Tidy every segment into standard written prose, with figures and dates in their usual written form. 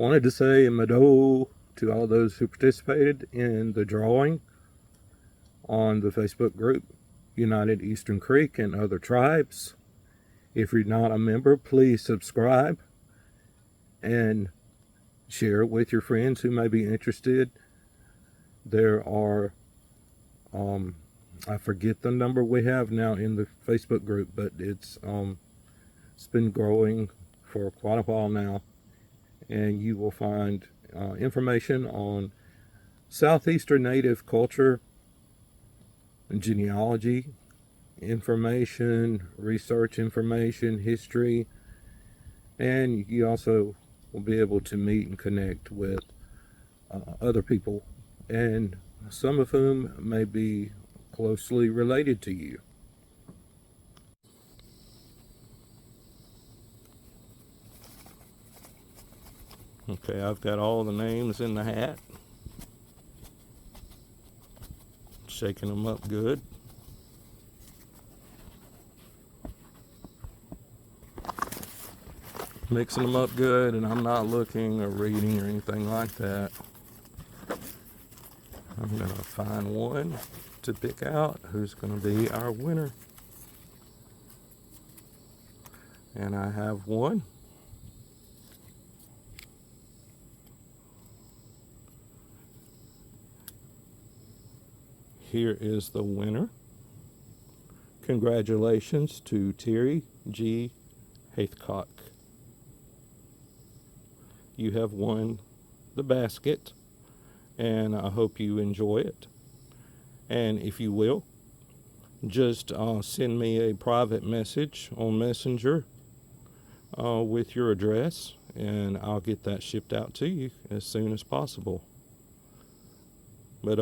Wanted to say Mado to all those who participated in the drawing on the Facebook group United Eastern Creek and Other Tribes. If you're not a member, please subscribe and share it with your friends who may be interested. There are, I forget the number we have now in the Facebook group, but it's been growing for quite a while now, and you will find information on southeastern native culture and genealogy information, research information, history, and you also will be able to meet and connect with other people, and some of whom may be closely related to you. Okay, I've got all the names in the hat. Shaking them up good. Mixing them up good, and I'm not looking or reading or anything like that. I'm going to find one to pick out who's going to be our winner. And I have one. Here is the winner. Congratulations to Terry G. Haithcock. You have won the basket, and I hope you enjoy it. And if you will, just send me a private message on Messenger with your address, and I'll get that shipped out to you as soon as possible. But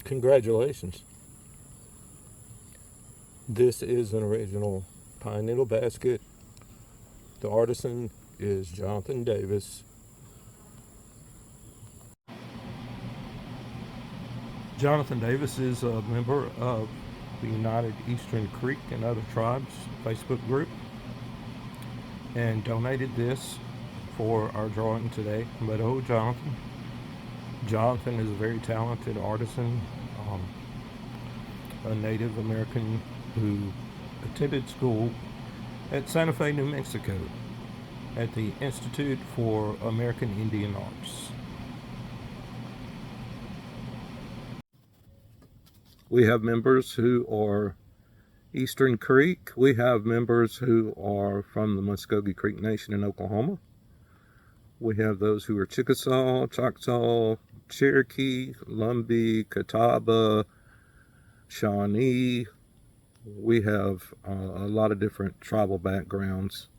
congratulations. This is an original pine needle basket. The artisan is Jonathan Davis. Jonathan Davis is a member of the United Eastern Creek and Other Tribes Facebook group and donated this for our drawing today. But Jonathan is a very talented artisan, a Native American who attended school at Santa Fe, New Mexico, at the Institute for American Indian Arts. We have members who are Eastern Creek. We have members who are from the Muskogee Creek Nation in Oklahoma. We have those who are Chickasaw, Choctaw, Cherokee, Lumbee, Catawba, Shawnee. We have a lot of different tribal backgrounds.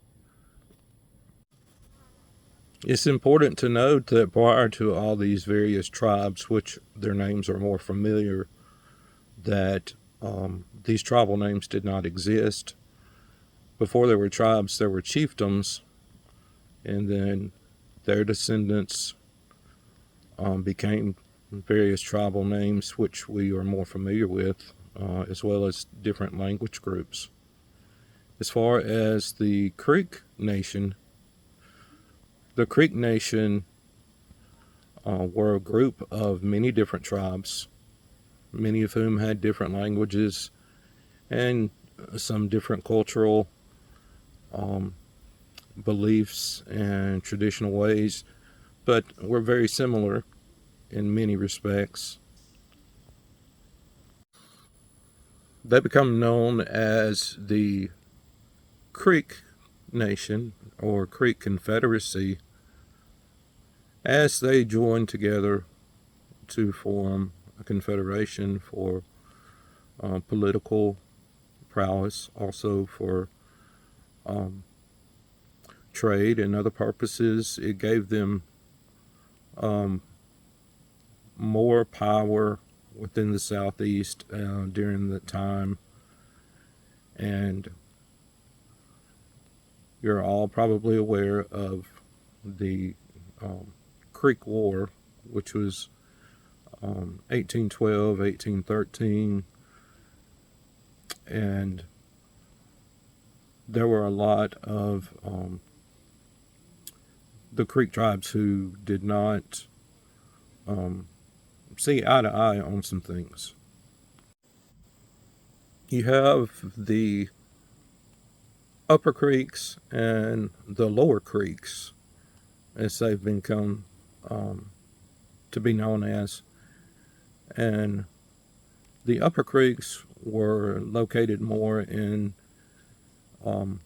It's important to note that prior to all these various tribes, which their names are more familiar, that these tribal names did not exist. Before there were tribes, there were chiefdoms, and then their descendants became various tribal names, which we are more familiar with, as well as different language groups. As far as the Creek Nation, were a group of many different tribes, many of whom had different languages and some different cultural beliefs and traditional ways, but were very similar in many respects. They become known as the Creek Nation or Creek Confederacy as they joined together to form a confederation for political prowess, also for trade and other purposes. It gave them more power within the Southeast during that time. And you're all probably aware of the Creek War, which was 1812, 1813, and there were a lot of the Creek tribes who did not see eye to eye on some things. You have the Upper Creeks and the Lower Creeks, as they've become to be known as. And the Upper Creeks were located more in north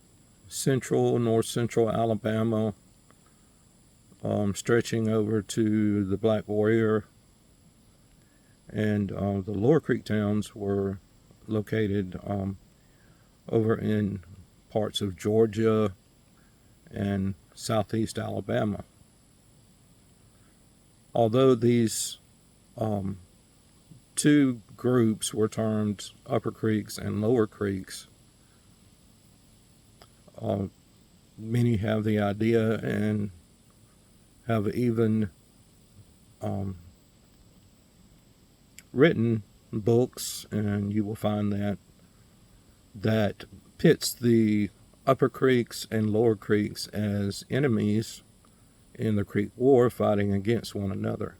central Alabama, stretching over to the Black Warrior. And the Lower Creek towns were located over in parts of Georgia and southeast Alabama. Although these two groups were termed Upper Creeks and Lower Creeks, many have the idea and have even written books, and you will find that pits the Upper Creeks and Lower Creeks as enemies in the Creek War, fighting against one another.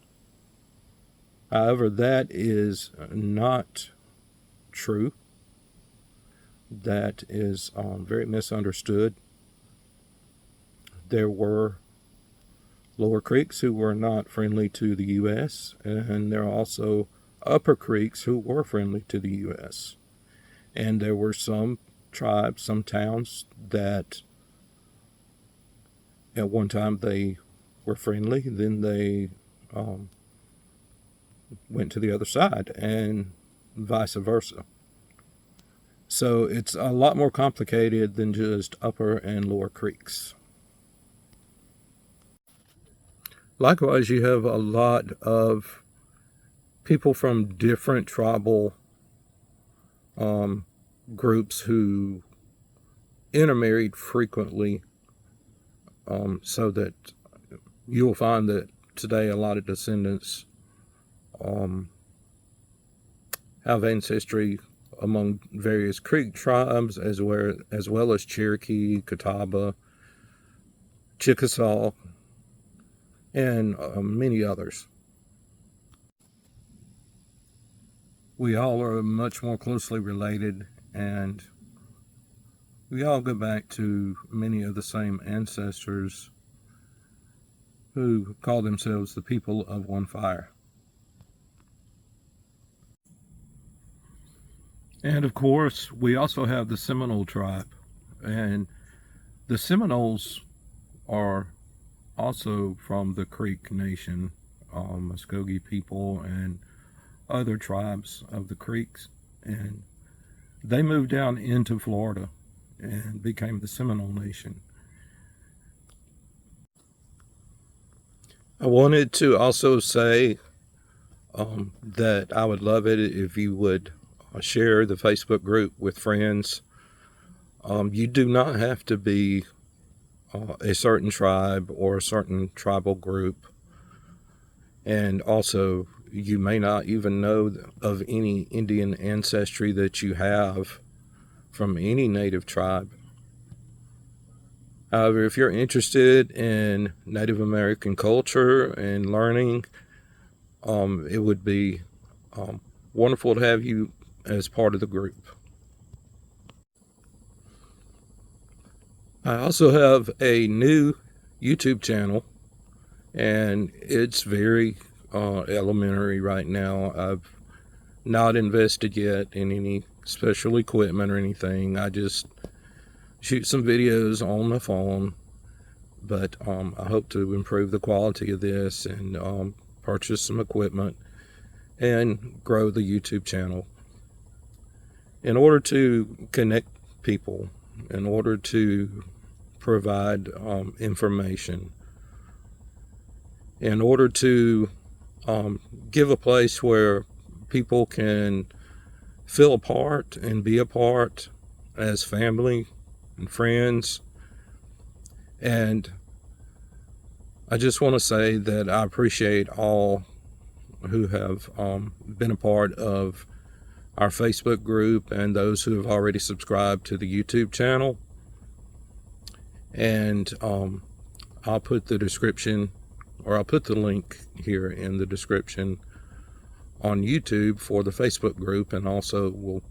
However, that is not true. That is very misunderstood. There were Lower Creeks who were not friendly to the U.S., and there are also Upper Creeks who were friendly to the U.S. And there were some tribes, some towns that at one time they were friendly, then they went to the other side, and vice versa. So it's a lot more complicated than just Upper and Lower Creeks. Likewise, you have a lot of people from different tribal groups who intermarried frequently, so that you will find that today a lot of descendants have ancestry among various Creek tribes, as well as Cherokee, Catawba, Chickasaw, and many others. We all are much more closely related, and we all go back to many of the same ancestors who call themselves the people of one fire. And of course, we also have the Seminole tribe, and the Seminoles are also from the Creek Nation, Muskogee people and other tribes of the Creeks, and they moved down into Florida and became the Seminole Nation. I wanted to also say that I would love it if you would share the Facebook group with friends. You do not have to be a certain tribe or a certain tribal group, and also you may not even know of any Indian ancestry that you have from any native tribe. However, if you're interested in Native American culture and learning, it would be wonderful to have you as part of the group. I also have a new YouTube channel, and it's very elementary right now. I've not invested yet in any special equipment or anything. I just shoot some videos on my phone, but I hope to improve the quality of this and purchase some equipment and grow the YouTube channel. In order to connect people, in order to provide information, in order to give a place where people can feel a part and be a part as family and friends. And I just want to say that I appreciate all who have been a part of our Facebook group and those who have already subscribed to the YouTube channel. And I'll put the description, or I'll put the link here in the description on YouTube for the Facebook group, and also we'll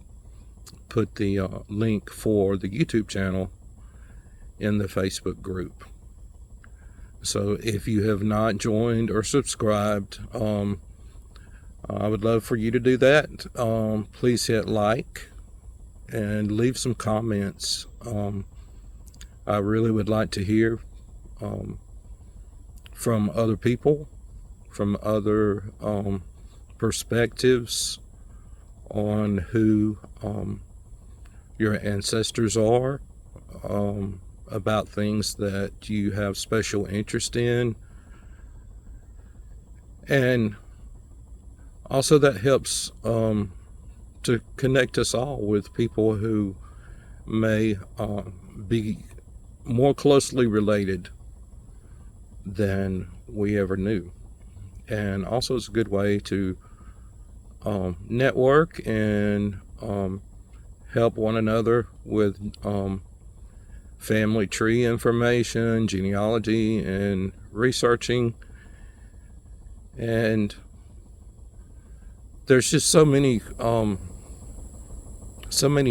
put the link for the YouTube channel in the Facebook group. So if you have not joined or subscribed, I would love for you to do that. Please hit like and leave some comments. I really would like to hear from other people, from other perspectives on who your ancestors are, about things that you have special interest in, and also that helps to connect us all with people who may be more closely related than we ever knew. And also it's a good way to network and help one another with family tree information, genealogy, and researching. And there's just so many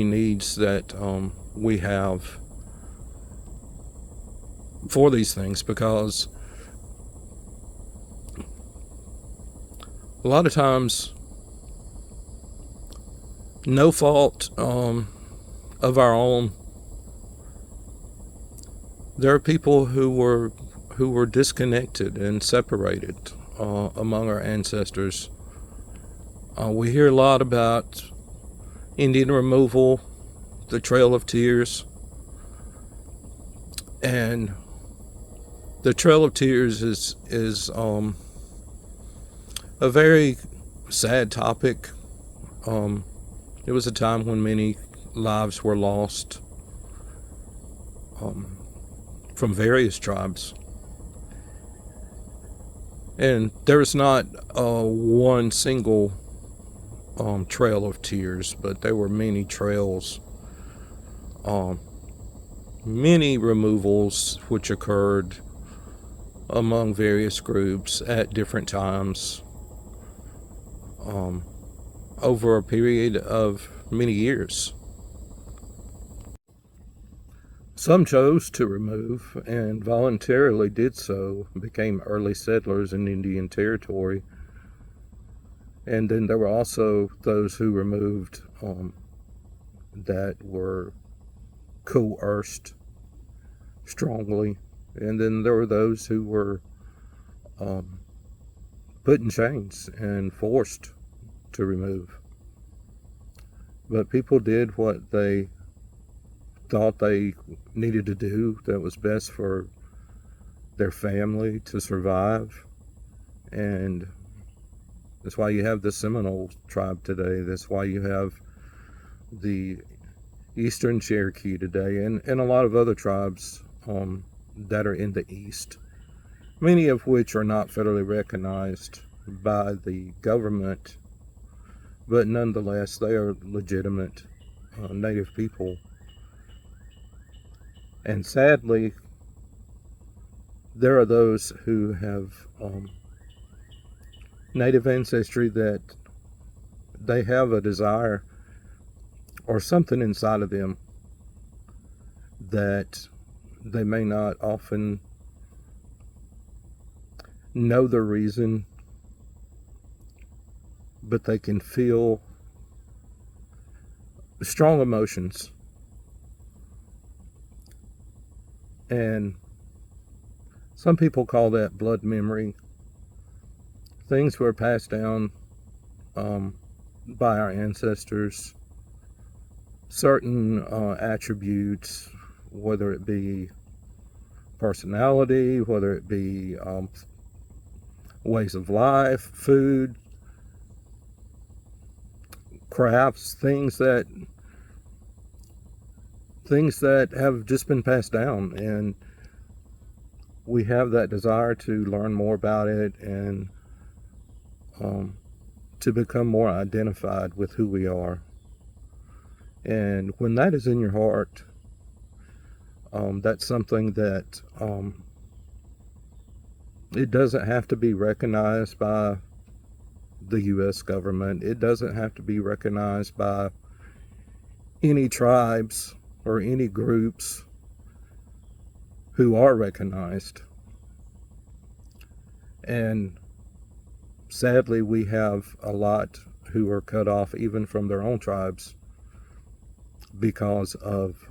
needs that we have for these things, because a lot of times, no fault of our own, there are people who were disconnected and separated among our ancestors. We hear a lot about Indian removal, the Trail of Tears, and the Trail of Tears is a very sad topic. It was a time when many lives were lost from various tribes. And there is not one single Trail of Tears, but there were many trails, many removals which occurred among various groups at different times, over a period of many years. Some chose to remove and voluntarily did so, became early settlers in Indian Territory. And then there were also those who removed that were coerced strongly. And then there were those who were put in chains and forced to remove. But people did what they thought they needed to do that was best for their family to survive. And that's why you have the Seminole tribe today. That's why you have the Eastern Cherokee today, and a lot of other tribes that are in the East, many of which are not federally recognized by the government, but nonetheless they are legitimate Native people. And sadly, there are those who have Native ancestry that they have a desire or something inside of them that they may not often know the reason, but they can feel strong emotions. And some people call that blood memory. Things were passed down by our ancestors, certain attributes, whether it be personality, whether it be ways of life, food, crafts, things that have just been passed down, and we have that desire to learn more about it and to become more identified with who we are. And when that is in your heart, that's something that It doesn't have to be recognized by the U.S. government. It doesn't have to be recognized by any tribes or any groups who are recognized. And sadly, we have a lot who are cut off even from their own tribes because of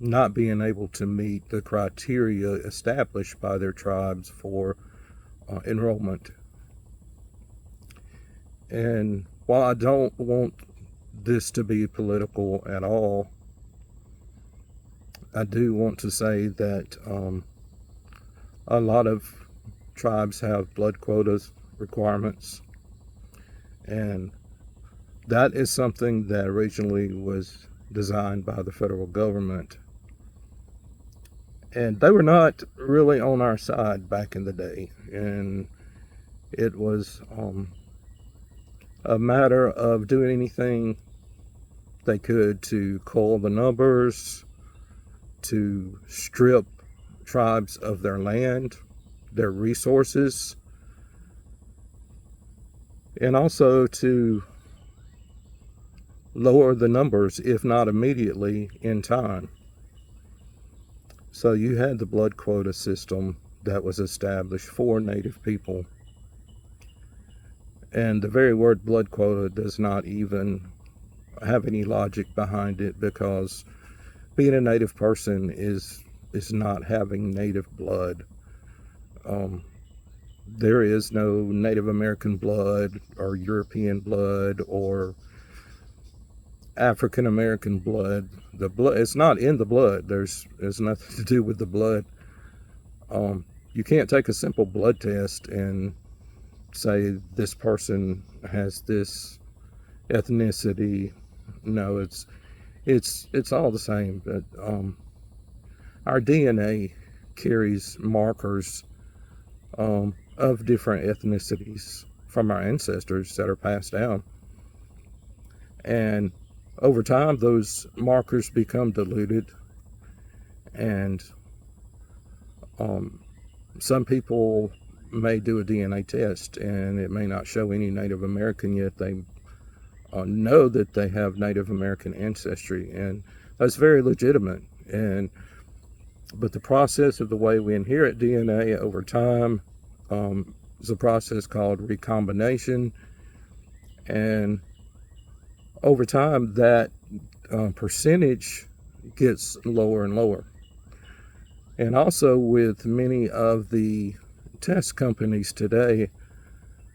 not being able to meet the criteria established by their tribes for enrollment. And while I don't want this to be political at all, I do want to say that a lot of tribes have blood quotas requirements, and that is something that originally was designed by the federal government, and they were not really on our side back in the day, and it was a matter of doing anything they could to cull the numbers, to strip tribes of their land, their resources, and also to lower the numbers, if not immediately, in time. So you had the blood quota system that was established for Native people. And the very word blood quota does not even have any logic behind it, because being a Native person is not having Native blood. There is no Native American blood or European blood or African American blood. The blood, it's not in the blood. There's nothing to do with the blood. You can't take a simple blood test and say this person has this ethnicity. No, it's all the same. But our DNA carries markers of different ethnicities from our ancestors that are passed down, and over time those markers become diluted, and some people may do a DNA test and it may not show any Native American, yet they know that they have Native American ancestry, and that's very legitimate. But the process of the way we inherit DNA over time is a process called recombination, and over time that percentage gets lower and lower. And also with many of the test companies today,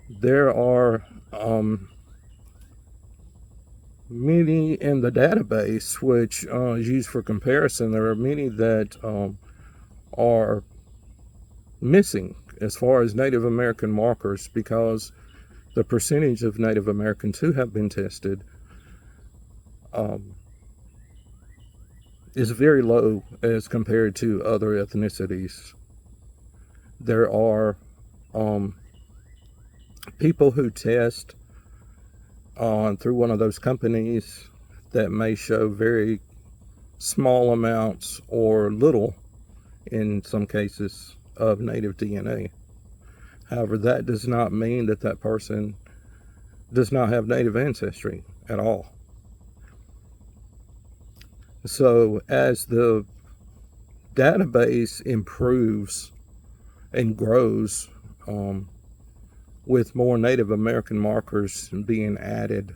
there are many in the database which is used for comparison. There are many that are missing as far as Native American markers, because the percentage of Native Americans who have been tested is very low as compared to other ethnicities. There are people who test through one of those companies that may show very small amounts or little, in some cases, of Native DNA. However, that does not mean that that person does not have Native ancestry at all. So as the database improves and grows, with more Native American markers being added,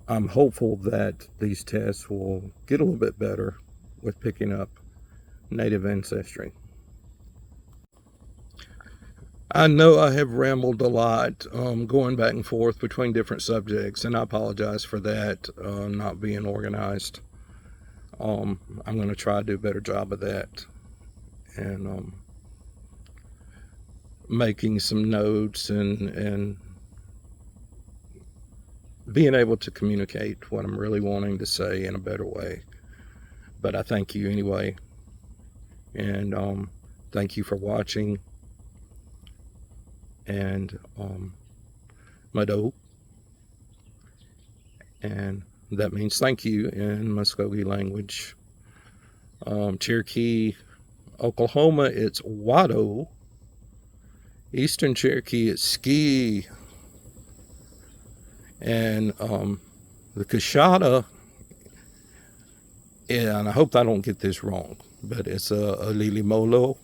I'm hopeful that these tests will get a little bit better with picking up Native ancestry. I know I have rambled a lot, going back and forth between different subjects, and I apologize for that, not being organized. I'm going to try to do a better job of that, and making some notes and being able to communicate what I'm really wanting to say in a better way. But I thank you anyway, and thank you for watching. And Mado, and that means thank you in Muskogee language. Cherokee, Oklahoma, it's Wado, Eastern Cherokee is ski. And the Kashada, and I hope I don't get this wrong, but it's a Lilimolo,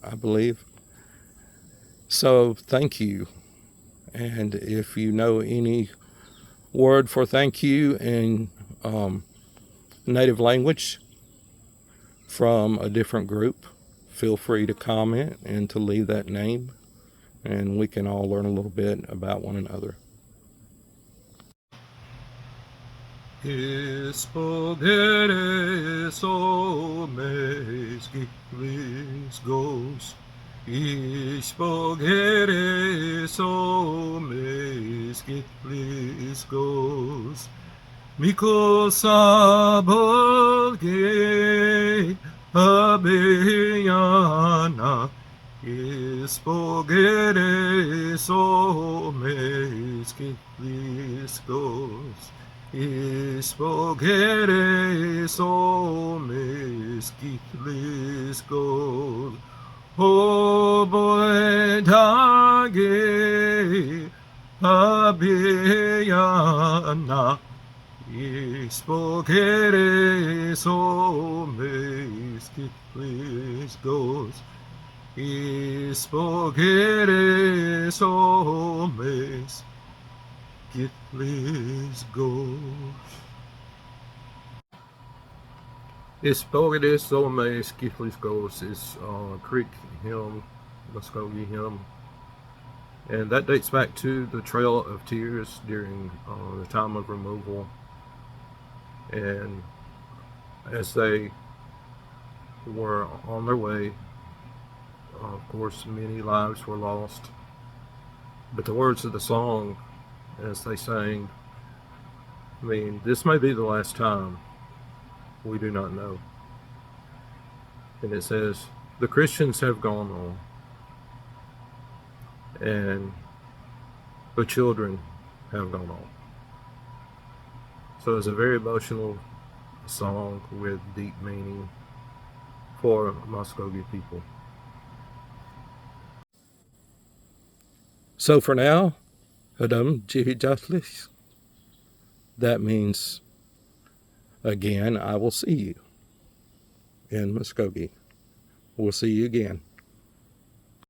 I believe. So thank you. And if you know any word for thank you in native language from a different group, feel free to comment and to leave that name, and we can all learn a little bit about one another. Ispogere somes giplis gos. Ispogere somes giplis gos. Miko sabolge abeyana. Ispogere somes giplis gos. Ispogere somes giplis gos. Oboedage abeyana. Ispogere somes giplis gos. Ispogere somes giplis gos. Ispogere somes giplis gos is Creek hymn, Muskogee hymn, and that dates back to the Trail of Tears during the time of removal. And as they were on their way, of course, many lives were lost. But the words of the song, as they sang, I mean, this may be the last time, we do not know. And it says, the Christians have gone on, and the children have gone on. So it's a very emotional song with deep meaning for Muskogee people. So for now, Hadam Jihijatlis, that means, again, I will see you in Muskogee. We'll see you again.